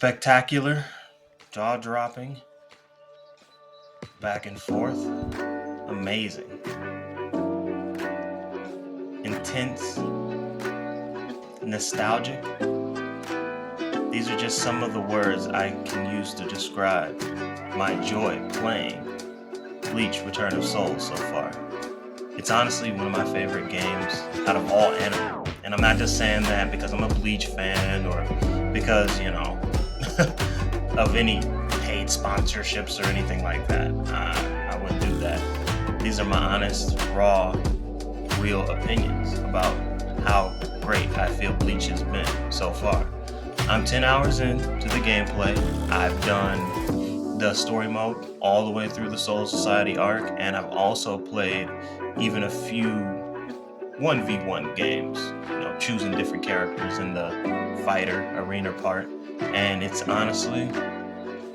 Spectacular, jaw-dropping, back and forth, amazing, intense, nostalgic. These are just some of the words I can use to describe my joy playing Bleach Return of Souls so far. It's honestly one of my favorite games out of all anime. And I'm not just saying that because I'm a Bleach fan or because, of any paid sponsorships or anything like that. I wouldn't do that. These are my honest, raw, real opinions about how great I feel Bleach has been so far. I'm 10 hours into the gameplay. I've done the story mode all the way through the Soul Society arc, and I've also played even a few 1v1 games, choosing different characters in the fighter arena part. And it's honestly,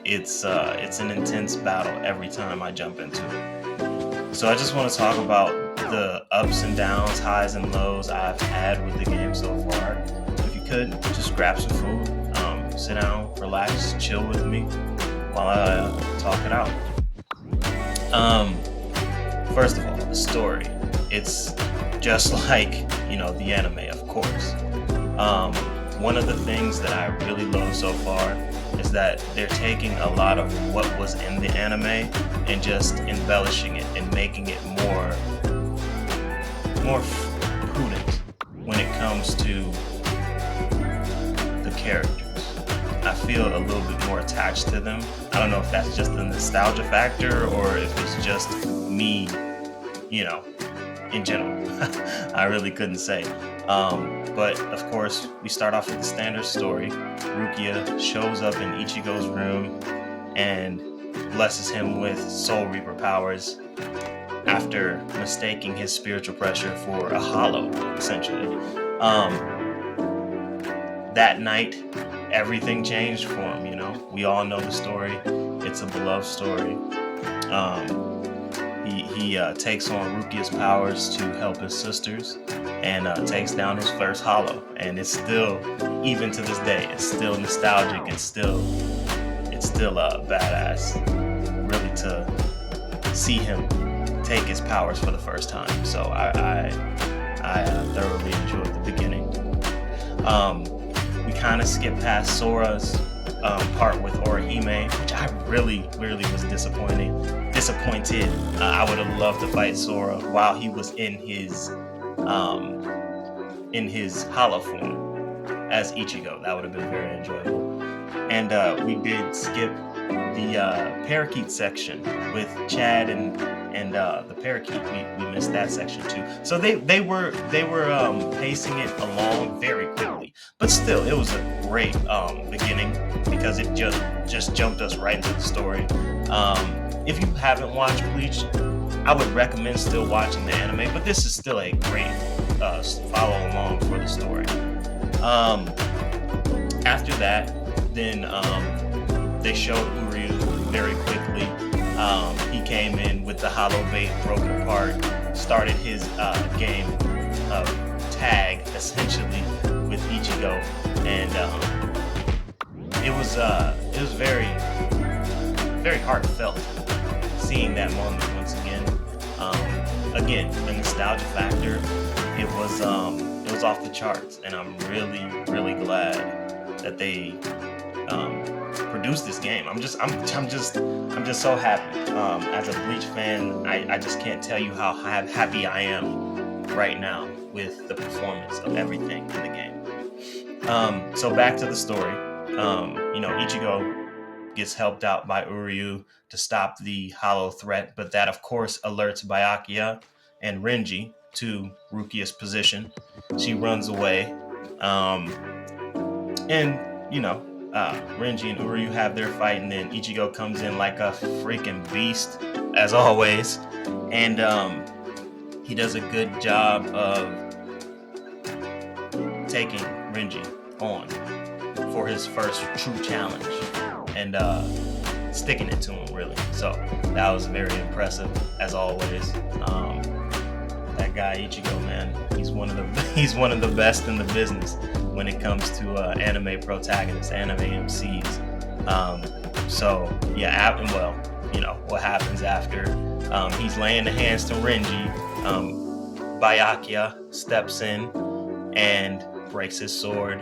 it's an intense battle every time I jump into it. So I just want to talk about the ups and downs, highs and lows I've had with the game so far. If you could, just grab some food, sit down, relax, chill with me while I talk it out. First of all, the story. It's just like, the anime, of course. One of the things that I really love so far is that they're taking a lot of what was in the anime and just embellishing it and making it more prudent when it comes to the characters. I feel a little bit more attached to them. I don't know if that's just the nostalgia factor or if it's just me, in general. I really couldn't say. But of course, we start off with the standard story. Rukia shows up in Ichigo's room and blesses him with Soul Reaper powers after mistaking his spiritual pressure for a hollow, essentially. That night, everything changed for him, We all know the story. It's a beloved story. He takes on Rukia's powers to help his sisters and takes down his first hollow. And it's still, even to this day, it's still nostalgic. It's still badass, really, to see him take his powers for the first time. So I thoroughly enjoyed the beginning. We kind of skip past Sora's part with Orihime, which I really was disappointed. I would have loved to fight Sora while he was in his hollow form as Ichigo. That would have been very enjoyable. And we did skip the parakeet section with Chad and the parakeet. We missed that section too. So they were pacing it along very quickly, but still, it was a great beginning because it just jumped us right into the story. If you haven't watched Bleach, I would recommend still watching the anime, but this is still a great follow along for the story. After that, then they showed Uryu very quickly. He came in with the hollow bait broken apart, started his game of tag essentially with Ichigo, and it was very heartfelt seeing that moment once again. Again, the nostalgia factor, it was off the charts, and I'm really glad that they produced this game. I'm just so happy. As a Bleach fan, I just can't tell you how happy I am right now with the performance of everything in the game. So back to the story. Ichigo gets helped out by Uryu to stop the hollow threat, but that of course alerts Byakuya and Renji to Rukia's position. She runs away, and Renji and Uryu have their fight, and then Ichigo comes in like a freaking beast as always, and he does a good job of taking Renji on for his first true challenge and sticking it to him, really. So that was very impressive as always. that guy Ichigo, man. He's one of the he's one of the best in the business when it comes to anime protagonists, anime MCs. So yeah, and well, you know what happens after he's laying the hands to Renji. Byakuya steps in and breaks his sword,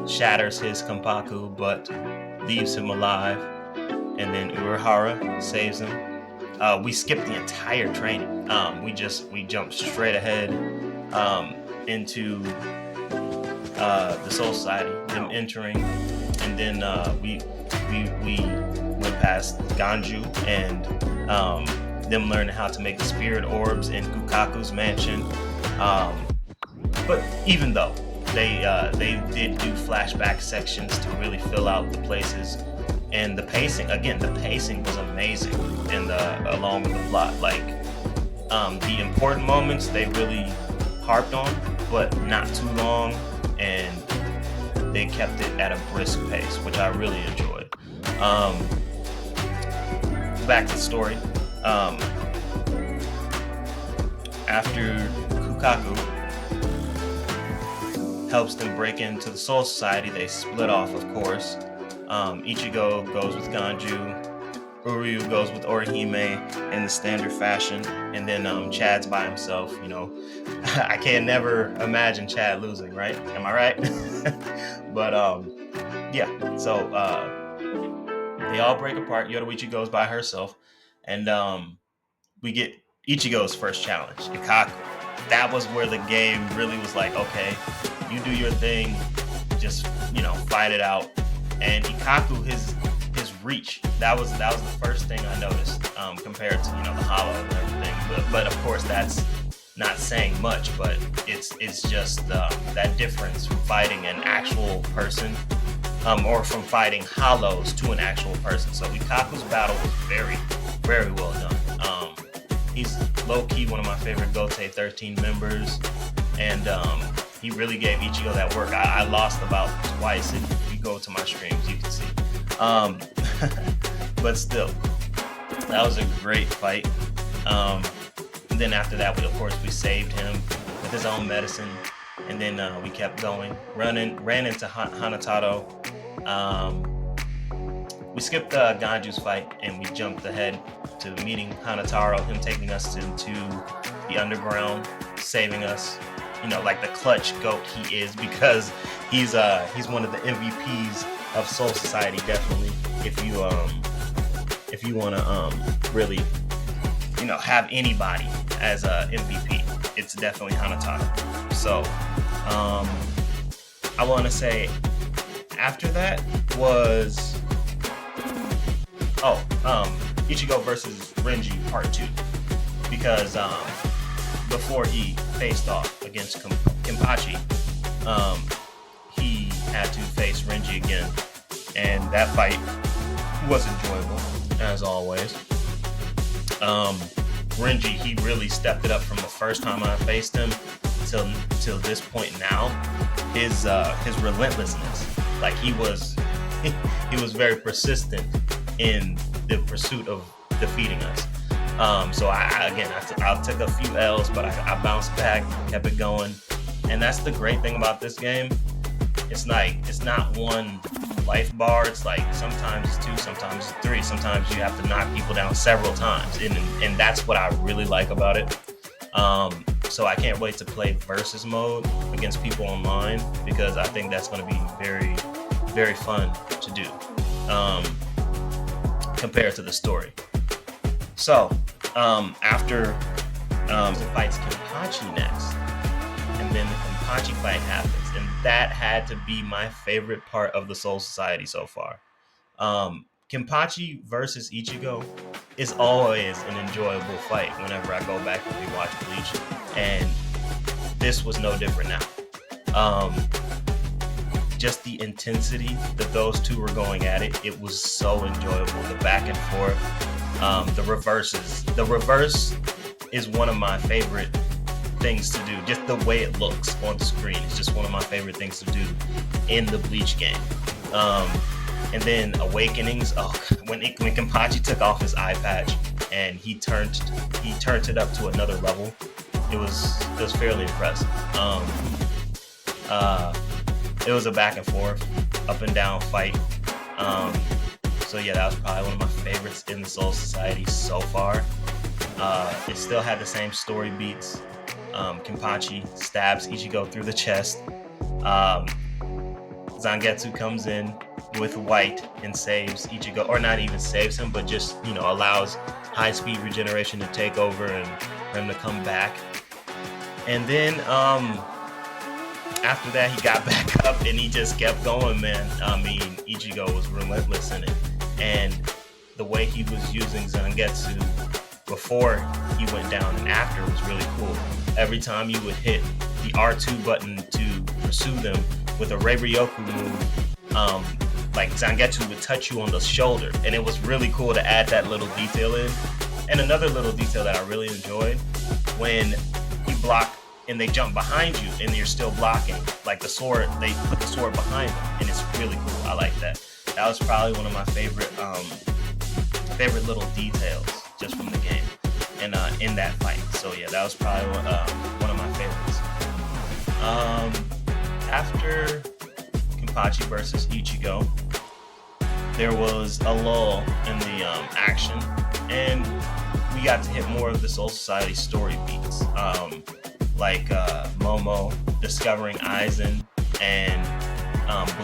shatters his Kenpaku, but leaves him alive. And then Urahara saves him. We skipped the entire training. We jumped straight ahead into the Soul Society, them entering, and then we went past Ganju and them learning how to make the spirit orbs in Kukaku's mansion. But even though they did do flashback sections to really fill out the places, and the pacing was amazing, and along with the plot, like the important moments they really harped on, but not too long, and they kept it at a brisk pace, which I really enjoyed. Back to the story. After Kukaku helps them break into the Soul Society, they split off, of course. Ichigo goes with Ganju, Uryu goes with Orihime in the standard fashion, and then Chad's by himself. You know, I can never imagine Chad losing, right? Am I right? But yeah, so they all break apart. Yoruichi goes by herself, and we get Ichigo's first challenge, Ikaku. That was where the game really was like, okay, you do your thing, just, you know, fight it out. And Ikaku, his reach, that was the first thing I noticed, compared to, you know, the hollow and everything. But of course that's not saying much, but it's just that difference from fighting an actual person, or from fighting hollows to an actual person. So Ikaku's battle was very, very well done. He's low-key one of my favorite Gotei 13 members, and he really gave Ichigo that work. I lost about twice. If you go to my streams, you can see. But still, that was a great fight. And then after that, we saved him with his own medicine, and then we kept going. Ran into Hanataro. We skipped Ganju's fight, and we jumped ahead to meeting Hanataro, him taking us into the underground, saving us. You know, like the clutch goat he is, because he's one of the MVPs of Soul Society, definitely. If you want to really, you know, have anybody as a MVP, it's definitely Hanataro. So I want to say after that was Ichigo versus Renji Part 2, because before he faced off against Kenpachi, he had to face Renji again, and that fight was enjoyable, as always. Renji, he really stepped it up from the first time I faced him till this point now. His relentlessness, like he was very persistent in the pursuit of defeating us. So I took a few L's, but I bounced back, kept it going. And that's the great thing about this game. It's not one life bar. It's like sometimes it's 2, sometimes it's 3, sometimes you have to knock people down several times. And that's what I really like about it. So I can't wait to play versus mode against people online, because I think that's going to be very, very fun to do, compared to the story. So after the fights Kenpachi next, and then the Kenpachi fight happens, and that had to be my favorite part of the Soul Society so far. Kenpachi versus Ichigo is always an enjoyable fight whenever I go back and rewatch Bleach, and this was no different now. Just the intensity that those two were going at it was so enjoyable. The back and forth, the reverses. The reverse is one of my favorite things to do. Just the way it looks on the screen is just one of my favorite things to do in the Bleach game. And then Awakenings. When Kenpachi took off his eye patch and he turned it up to another level, it was fairly impressive. It was a back and forth, up and down fight. Um, so yeah, that was probably one of my favorites in the Soul Society so far. It still had the same story beats. Kenpachi stabs Ichigo through the chest. Um, Zangetsu comes in with white and saves Ichigo, or not even saves him, but just, allows high speed regeneration to take over and for him to come back. And then after that, he got back up and he just kept going, man. I mean, Ichigo was relentless in it. And the way he was using Zangetsu before he went down and after was really cool. Every time you would hit the R2 button to pursue them with a Reiryoku move, like Zangetsu would touch you on the shoulder. And it was really cool to add that little detail in. And another little detail that I really enjoyed, when you block and they jump behind you and you're still blocking, like the sword, they put the sword behind them, and it's really cool. I like that. That was probably one of my favorite little details just from the game and in that fight. So yeah, that was probably one of my favorites. After Kenpachi versus Ichigo, there was a lull in the action, and we got to hit more of the Soul Society story beats. Like Momo discovering Aizen and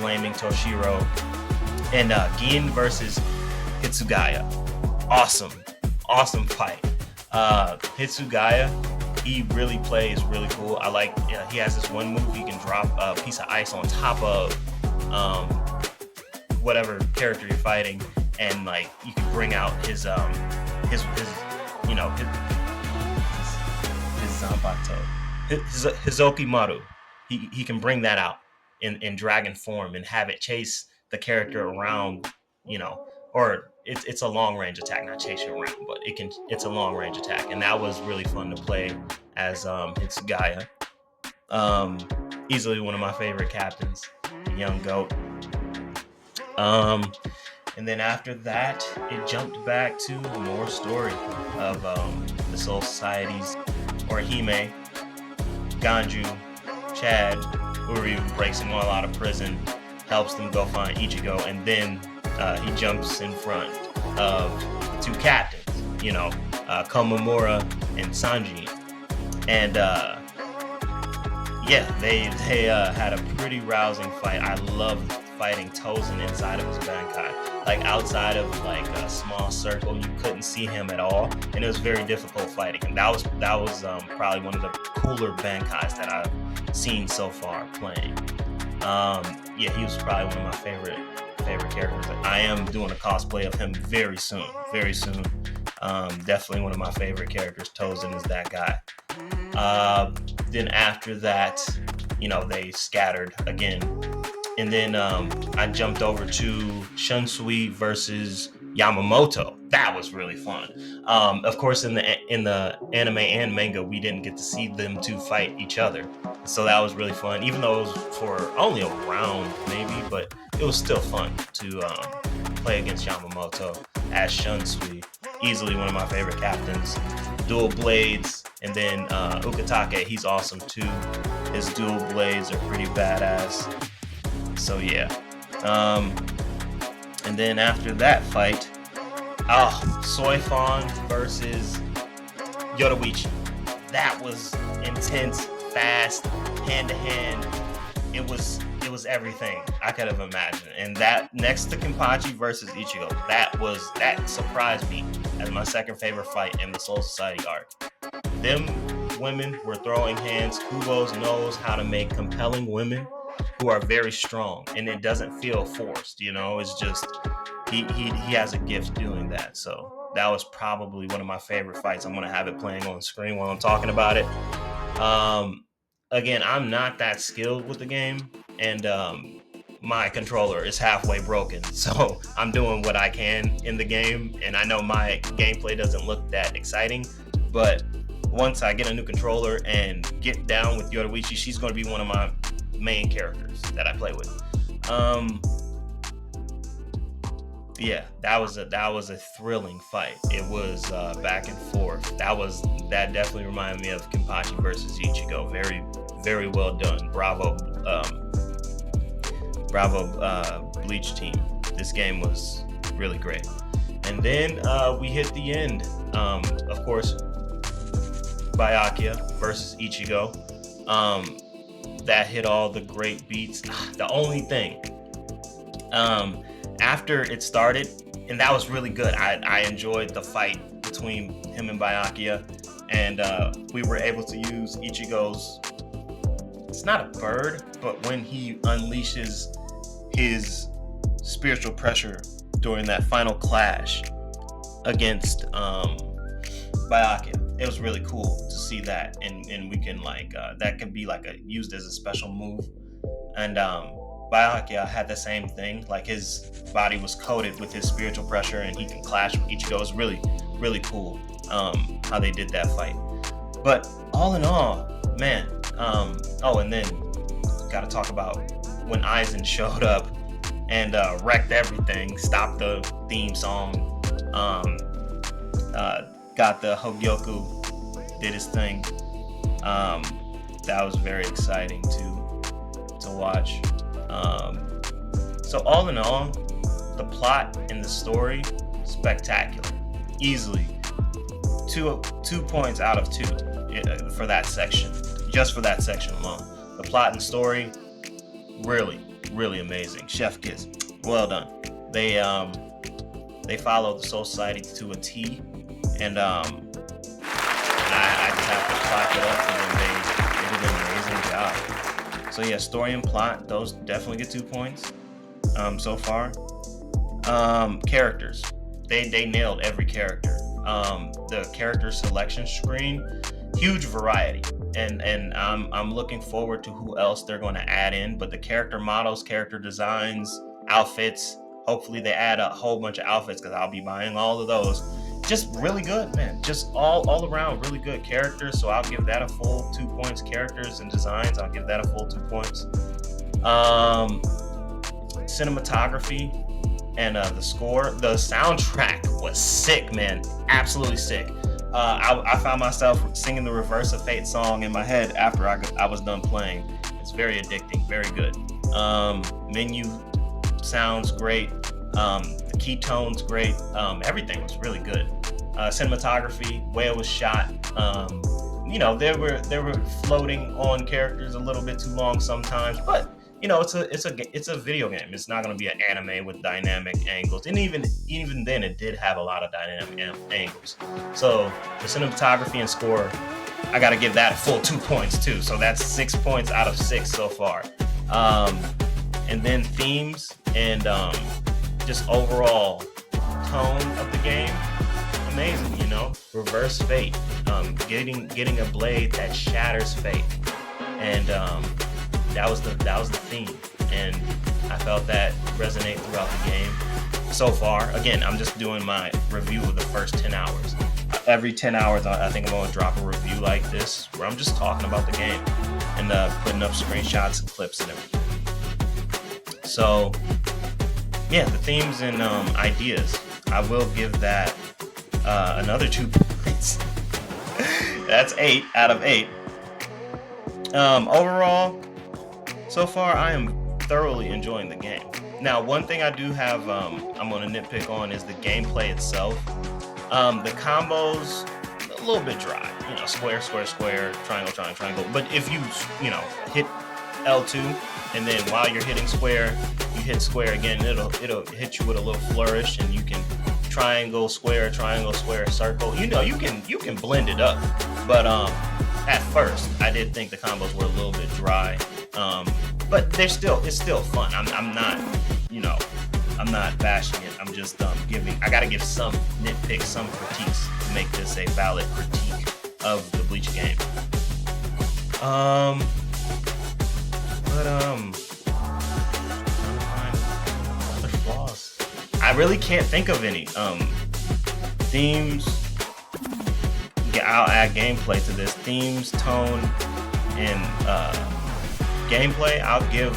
blaming Toshiro, and Gin versus Hitsugaya. Awesome fight. Hitsugaya, he really plays really cool. I like, he has this one move, he can drop a piece of ice on top of whatever character you're fighting, and like you can bring out his Zanpakuto. His Hizokimaru, he can bring that out in dragon form and have it chase the character around, or it's a long range attack, not chase you around, but it's a long range attack, and that was really fun to play as Hitsugaya. Easily one of my favorite captains, the young goat. And then after that, it jumped back to more story of the Soul Societies, Orihime, Ganju, Chad, Uryu breaks them all out of prison, helps them go find Ichigo, and then he jumps in front of the two captains, Komamura and Sanji. And they had a pretty rousing fight. I loved fighting Tozen inside of his Bankai. Like outside of like a small circle, you couldn't see him at all, and it was very difficult fighting. And that was probably one of the cooler Bankais that I've seen so far playing. He was probably one of my favorite characters. I am doing a cosplay of him very soon. Definitely one of my favorite characters. Tozen is that guy. Then after that, they scattered again. And then I jumped over to Shunsui versus Yamamoto. That was really fun. Of course, in the anime and manga, we didn't get to see them two fight each other. So that was really fun, even though it was for only a round maybe, but it was still fun to play against Yamamoto as Shunsui. Easily one of my favorite captains. Dual blades, and then Ukitake, he's awesome too. His dual blades are pretty badass. So yeah. And then after that fight, Soifon versus Yoruichi. That was intense, fast, hand to hand. It was everything I could have imagined. And that next to Kenpachi versus Ichigo, that surprised me as my second favorite fight in the Soul Society arc. Them women were throwing hands. Kubo knows how to make compelling women who are very strong, and it doesn't feel forced. It's just he has a gift doing that. So that was probably one of my favorite fights. I'm gonna have it playing on screen while I'm talking about it. Again, I'm not that skilled with the game, and my controller is halfway broken, so I'm doing what I can in the game, and I know my gameplay doesn't look that exciting, but once I get a new controller and get down with Yoruichi, she's going to be one of my main characters that I play with. Yeah, that was a thrilling fight. It was back and forth. That definitely reminded me of Kenpachi versus Ichigo. Very very well done. Bravo, Bleach team. This game was really great. And then we hit the end. Of course, Byakuya versus Ichigo. That hit all the great beats. The only thing, after it started, and that was really good. I enjoyed the fight between him and Byakuya, and we were able to use Ichigo's. It's not a bird, but when he unleashes his spiritual pressure during that final clash against Byakuya. It was really cool to see that, and we can that can be used as a special move. And Byakuya had the same thing. Like his body was coated with his spiritual pressure, and he can clash with Ichigo. It was really really cool how they did that fight. But all in all, man. Oh, and then got to talk about when Aizen showed up and wrecked everything, stopped the theme song, got the Hogyoku, did his thing. That was very exciting to watch. So all in all, the plot and the story, spectacular. Easily 2 points out of 2 for that section. Just for that section alone. The plot and story, really, really amazing. Chef kiss. Well done. They followed the Soul Society to a T, and I just have to clap it up, and they did an amazing job. So yeah, story and plot, those definitely get 2 points so far. Characters, they nailed every character. The character selection screen, huge variety. And I'm looking forward to who else they're going to add in. But the character models, character designs, outfits, hopefully they add a whole bunch of outfits because I'll be buying all of those. Just really good, man. Just all around really good characters. So I'll give that a full 2 points. Characters and designs, I'll give that a full 2 points. Cinematography and the score, the soundtrack was sick, man. Absolutely sick. I found myself singing the Reverse of Fate song in my head after I was done playing. It's very addicting, very good. Menu sounds great. The key tone's great. Everything was really good. Cinematography, way it was shot. They were floating on characters a little bit too long sometimes, but it's a video game. It's not going to be an anime with dynamic angles, and even then, it did have a lot of dynamic angles. So the cinematography and score, I got to give that a full 2 points too. So that's 6 points out of 6 so far. And then themes and just overall tone of the game, amazing. Reverse Fate, getting a blade that shatters fate, and that was the theme, and I felt that resonate throughout the game so far. Again, I'm just doing my review of the first 10 hours. Every 10 hours, I think I'm going to drop a review like this where I'm just talking about the game and putting up screenshots and clips and everything. So, yeah, the themes and ideas, I will give that another 2 points. That's 8 out of 8. Overall, so far, I am thoroughly enjoying the game. Now, one thing I do have, I'm going to nitpick on is the gameplay itself. The combos, a little bit dry. Square, square, square, triangle, triangle, triangle. But if you hit L2, and then while you're hitting square, you hit square again, it'll hit you with a little flourish, and you can triangle, square, circle. You can blend it up. But at first, I did think the combos were a little bit dry. But it's still fun. I'm not bashing it. I'm just I gotta give some nitpicks, some critiques to make this a valid critique of the Bleach game. Other flaws. I really can't think of any. Themes. I'll add gameplay to this. Themes, tone, and gameplay, I'll give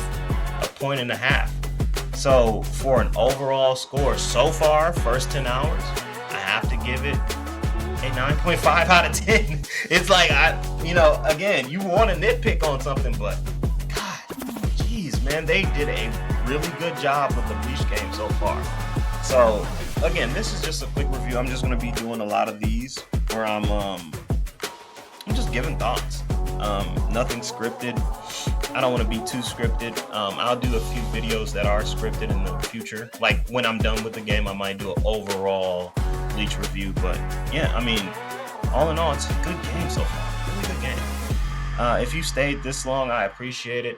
1.5 points. So for an overall score so far, first 10 hours, I have to give it a 9.5 out of 10. It's like, again, you want to nitpick on something, but God, jeez, man, they did a really good job with the Bleach game so far. So again, this is just a quick review. I'm just going to be doing a lot of these where I'm just giving thoughts. Nothing scripted. I don't want to be too scripted. I'll do a few videos that are scripted in the future. Like when I'm done with the game, I might do an overall Bleach review. But yeah, I mean, all in all, it's a good game so far. Really good game. If you stayed this long, I appreciate it.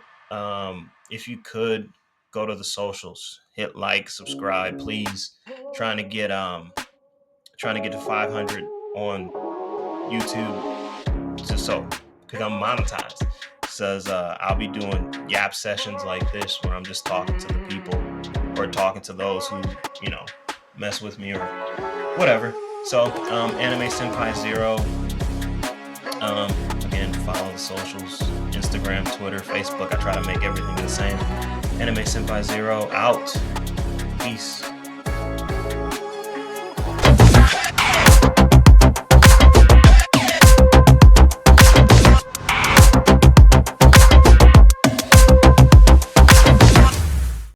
If you could go to the socials, hit like, subscribe, please. Trying to get to 500 on YouTube, just so because I'm monetized. Says I'll be doing yap sessions like this where I'm just talking to the people or talking to those who mess with me or whatever. So Anime Senpai Zero. Again, follow the socials: Instagram, Twitter, Facebook. I try to make everything the same. Anime Senpai Zero out. Peace.